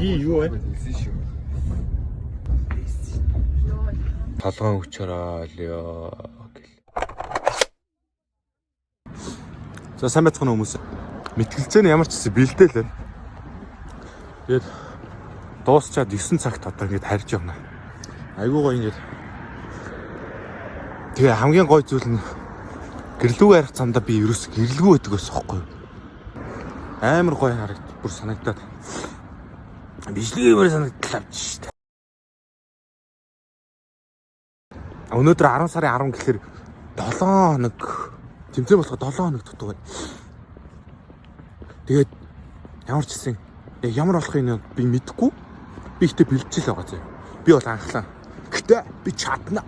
юу вэ? Толгойн өчөрөө ёо гэл. За сайн байцгаана хүмүүс. Мэтгэлцээний ямар ч хэсэг бэлдээл байна. Тэгээд дуусчаад 9 цагт одоо ингэж харж явна. Айгуу гоё ингэж. Тэгээ хамгийн гоё зүйл нь гэрлүүг ярих замдаа би ерөөс гэрлгүй байдаг байсан хөөхгүй. Амар гоё харагд бүр санагдаад. Бичлэгээр санагдлаа шүү дээ. Өнөөдөр 10 сарын 10 гэхээр 7 хоног тэмцээн болоход 7 хоног дутуу байна. Тэгээд ямар ч гэсэн ямар болохыг би мэдэхгүй. Би ихтэй бэлдчихэл байгаа зэ. Би бол анхлаа. Гэтэ би чадна.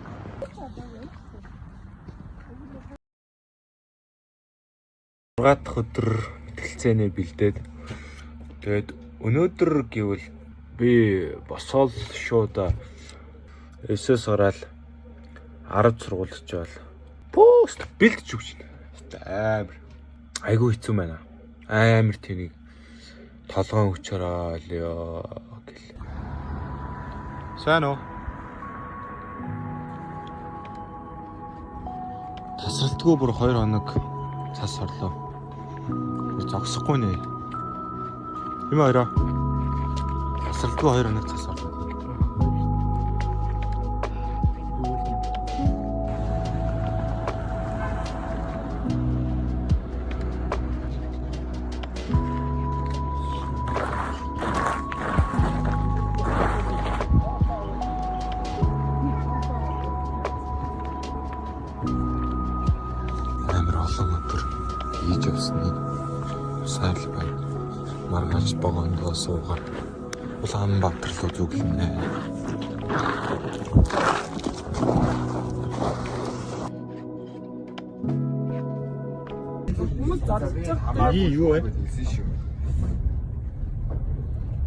Дахь өдөр мэтгэлцээнээ бэлдээд тэгээд өнөөдөр гэвэл би босоод шууд эсэс ороод 10 сургууль очивол пост бэлдэж өгч байна. Амар айгүй хэцүү байна. Амар тэнийг толгойн өчөрөө ёо гэл. Сайн уу? Тасралтгүй бүр 2 хоног цас орлоо. Зогсохгүй нэ. Юм аа. Тасралтгүй 2 хоног цас орлоо. Хийж явсны сайл байна. Маргааш богондоо суугаад Улаанбаатар руу зүгэлнэ. Юу вэ?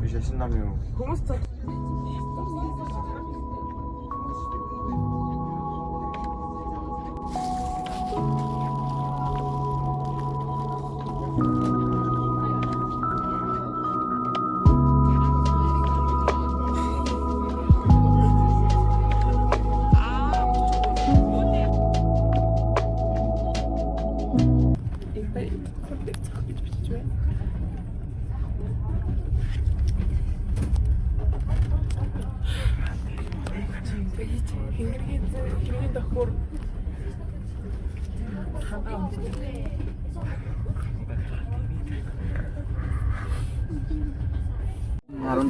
Би шашин нам юу? Хүмүүс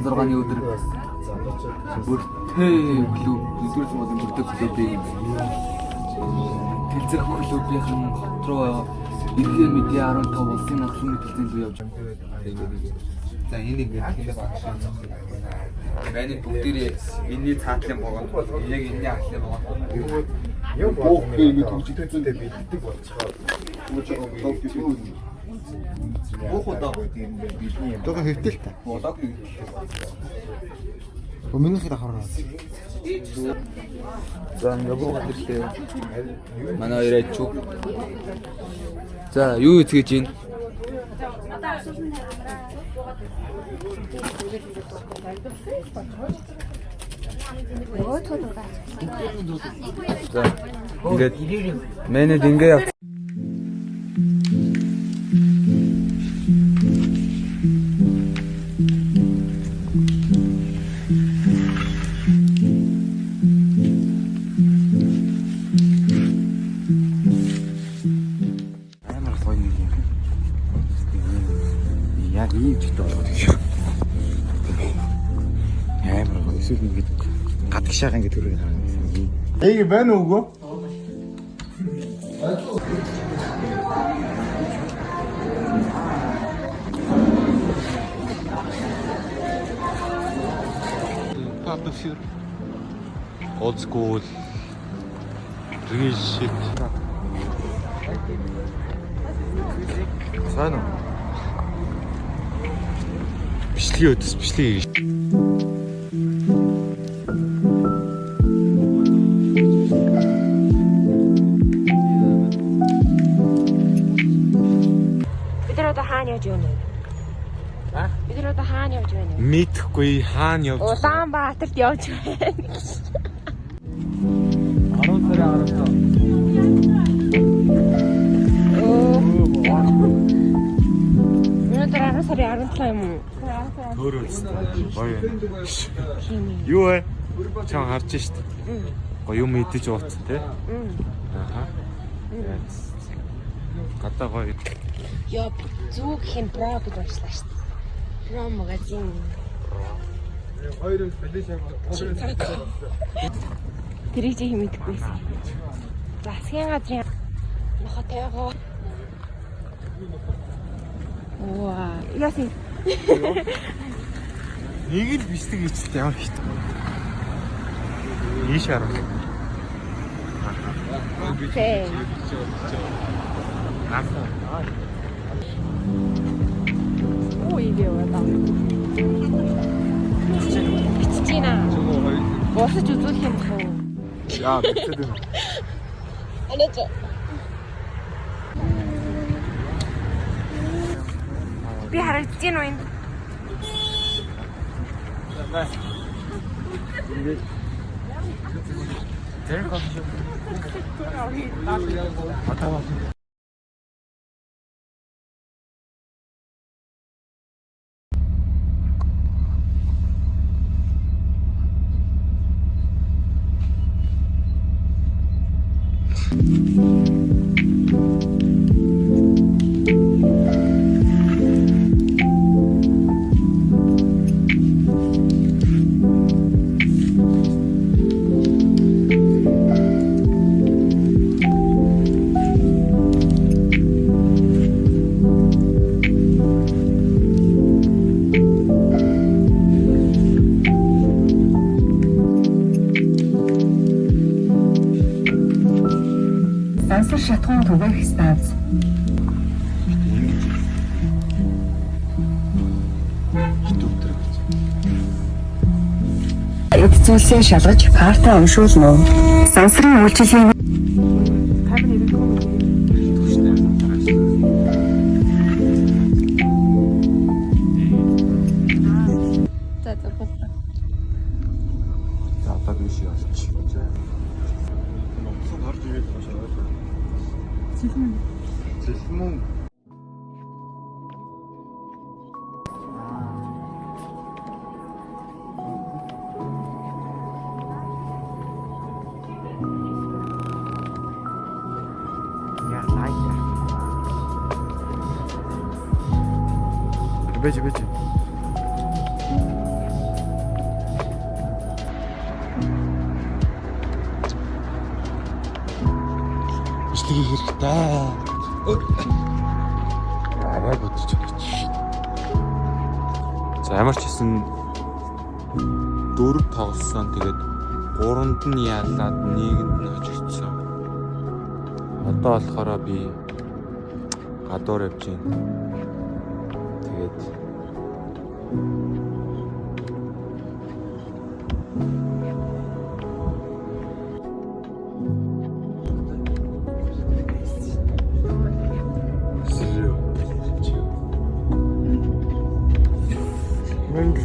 Зургааны өдөр бүртээ клуб өдөр зургааны бүртээ клубийн тэлцэх клубийн хот руу иргэн мэдээ 15 улсын нөхцөлийн тэлцээнд рүү явж байгаа. За энийг байна бүгдээрээ энэний цаатлын богонд яг энэний ахлын богонд бог ингэ төгсөж зүйндээ бэлддэг болчихоо. Тог хэвтэл та. Өмнөх хэрэг хараад. За ингээ буугаад ирлээ. Манай хоёр ачуу. За юу хийж гин? За ингээд менед ингээ яв. Яг ийм ч гэдэг юм. Амар гоё эсвэл ингэ гадагшаага ингэ төрөг харагдсан. Ийг байна уу? Papa Fur. Old school. Real shit. Сайн уу? Бичлэг өдөс бичлэг. Бид одоо хаана яаж явна вэ? Бид нар одоо хаана явж байна вэ? Мэдхгүй хаана явж. Улаанбаатарт явж байна. 10 сарын 17. Өнөөдөр 10 сарын 17 юм уу? Төрөөс. Гоё. Тийм ээ. Юу вэ? Чам харж штт. Гоё юм идэж ууцсан те. Аха. Гадаа гоё. Яа, зүг хэн бра гэж уншлаа шүү дээ. Бра магазин. Хоёр бэлэн шаг. Тэрийг чи мэддэггүйсэн. Засгийн газрын нохотойгоо. Ваа, яасан. Нэг л бисдэг ичтэй ямар хит. Ийш хараа. Тэ. Ой, идея там. Чичина. Босож үзүүлэх юм хөө. Яа, битээд байна. Алеж. Би харагдаж байна уу энд? Тэр кофе. Сансар шатхан түгэх станц. Эд зүйлсээ шалгаж картаа уншуулна уу? Сансрын үйлчлэлийн За одоо биш яваач. Номсон гарч ирээд байна. Цэлмэн. Бэж. Ишлэгийг хэрэгтэй. Арай бодож байгаа чи. За ямар ч хэсэн 4 тоглосон. Тэгээд 3-нд нь яалаад 1-нд нь хожигдсон. Одоо болохоор би гадуур явж байна. Тэгээд Мэнг